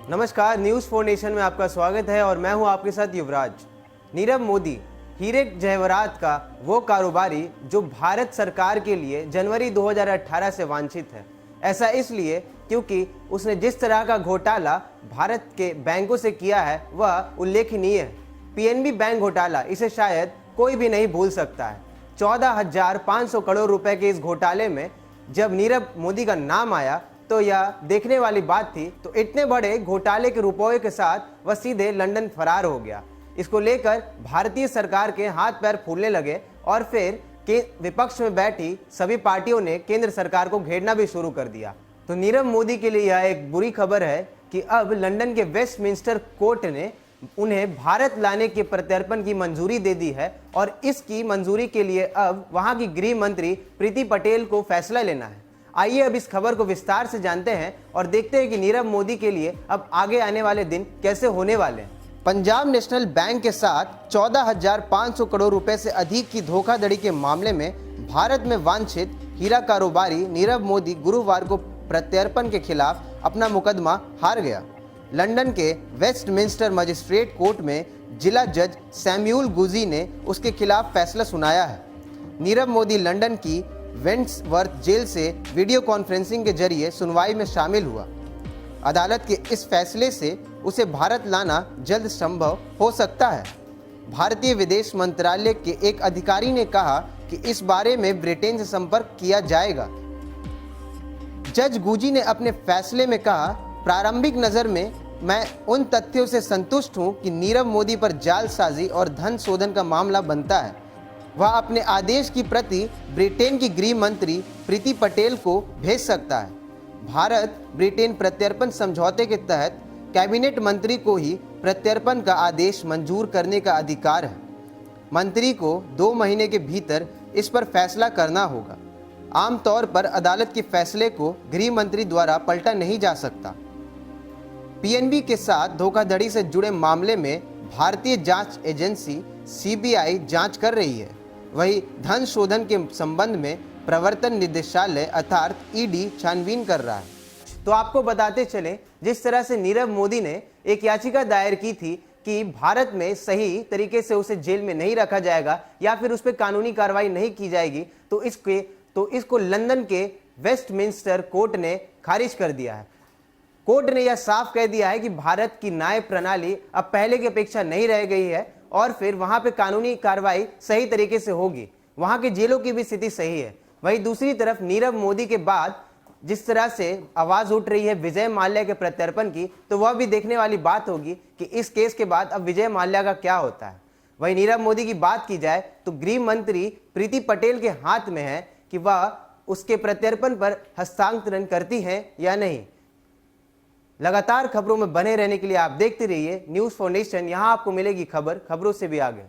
नमस्कार, news 4 nation में आपका स्वागत है और मैं हूं आपके साथ युवराज। नीरव मोदी हीरे जवाहरात का वो कारोबारी जो भारत सरकार के लिए जनवरी 2018 से वांछित है। ऐसा इसलिए क्योंकि उसने जिस तरह का घोटाला भारत के बैंकों से किया है वह उल्लेखनीय है। पीएनबी बैंक घोटाला, इसे शायद कोई भी नहीं भूल सकता है। 14,500 करोड़ रुपए के इस घोटाले में जब नीरव मोदी का नाम आया तो यह देखने वाली बात थी। तो इतने बड़े घोटाले के रुपये के साथ वह सीधे लंदन फरार हो गया। इसको लेकर भारतीय सरकार के हाथ पैर फूलने लगे और फिर विपक्ष में बैठी सभी पार्टियों ने केंद्र सरकार को घेरना भी शुरू कर दिया। तो नीरव मोदी के लिए यह एक बुरी खबर है कि अब लंदन के वेस्टमिंस्टर कोर्ट ने उन्हें भारत लाने के प्रत्यर्पण की मंजूरी दे दी है और इसकी मंजूरी के लिए अब वहां की गृह मंत्री प्रीति पटेल को फैसला लेना है। आइए अब इस खबर को विस्तार से जानते हैं और देखते हैं कि नीरव मोदी के लिए अब आगे आने वाले दिन कैसे होने वाले हैं। पंजाब नेशनल बैंक के साथ 14,500 करोड़ रुपए से अधिक की धोखाधड़ी के मामले में भारत में वांछित हीरा कारोबारी नीरव मोदी गुरुवार को प्रत्यर्पण के खिलाफ अपना मुकदमा हार गया। लंदन के वेस्टमिंस्टर मजिस्ट्रेट कोर्ट में जिला जज सैम्यूल गुजी ने उसके खिलाफ फैसला सुनाया है। नीरव मोदी लंदन की वेंट्सवर्थ जेल से वीडियो कॉन्फ्रेंसिंग के जरिए सुनवाई में शामिल हुआ। अदालत के इस फैसले से उसे भारत लाना जल्द संभव हो सकता है। भारतीय विदेश मंत्रालय के एक अधिकारी ने कहा कि इस बारे में ब्रिटेन से संपर्क किया जाएगा। जज गुजी ने अपने फैसले में कहा, प्रारंभिक नज़र में मैं उन तथ्यों से संतुष्ट हूं कि नीरव मोदी पर जालसाजी और धन शोधन का मामला बनता है। वह अपने आदेश की प्रति ब्रिटेन की गृह मंत्री प्रीति पटेल को भेज सकता है। भारत ब्रिटेन प्रत्यर्पण समझौते के तहत कैबिनेट मंत्री को ही प्रत्यर्पण का आदेश मंजूर करने का अधिकार है। मंत्री को 2 महीने के भीतर इस पर फैसला करना होगा। आमतौर पर अदालत के फैसले को गृह मंत्री द्वारा पलटा नहीं जा सकता। पीएनबी के साथ धोखाधड़ी से जुड़े मामले में भारतीय जांच एजेंसी सीबीआई जांच कर रही है। वही धन शोधन के संबंध में प्रवर्तन निदेशालय अर्थात ईडी छानबीन कर रहा है। तो आपको बताते चले, जिस तरह से नीरव मोदी ने एक याचिका दायर की थी कि भारत में सही तरीके से उसे जेल में नहीं रखा जाएगा या फिर उस पर कानूनी कार्रवाई नहीं की जाएगी, तो इसको लंदन के वेस्टमिंस्टर कोर्ट ने खारिज कर दिया है। कोर्ट ने यह साफ कह दिया है कि भारत की न्याय प्रणाली अब पहले की अपेक्षा नहीं रह गई है और फिर वहां पे कानूनी कार्रवाई सही तरीके से होगी। वहां के जेलों की भी स्थिति सही है। वहीं दूसरी तरफ नीरव मोदी के बाद जिस तरह से आवाज उठ रही है विजय माल्या के प्रत्यर्पण की, तो वह भी देखने वाली बात होगी कि इस केस के बाद अब विजय माल्या का क्या होता है। वहीं नीरव मोदी की बात की जाए तो गृह मंत्री प्रीति पटेल के हाथ में है कि वह उसके प्रत्यर्पण पर हस्तांतरण करती है या नहीं। लगातार खबरों में बने रहने के लिए आप देखते रहिए न्यूज़ 4 नेशन। यहाँ आपको मिलेगी खबरों से भी आगे।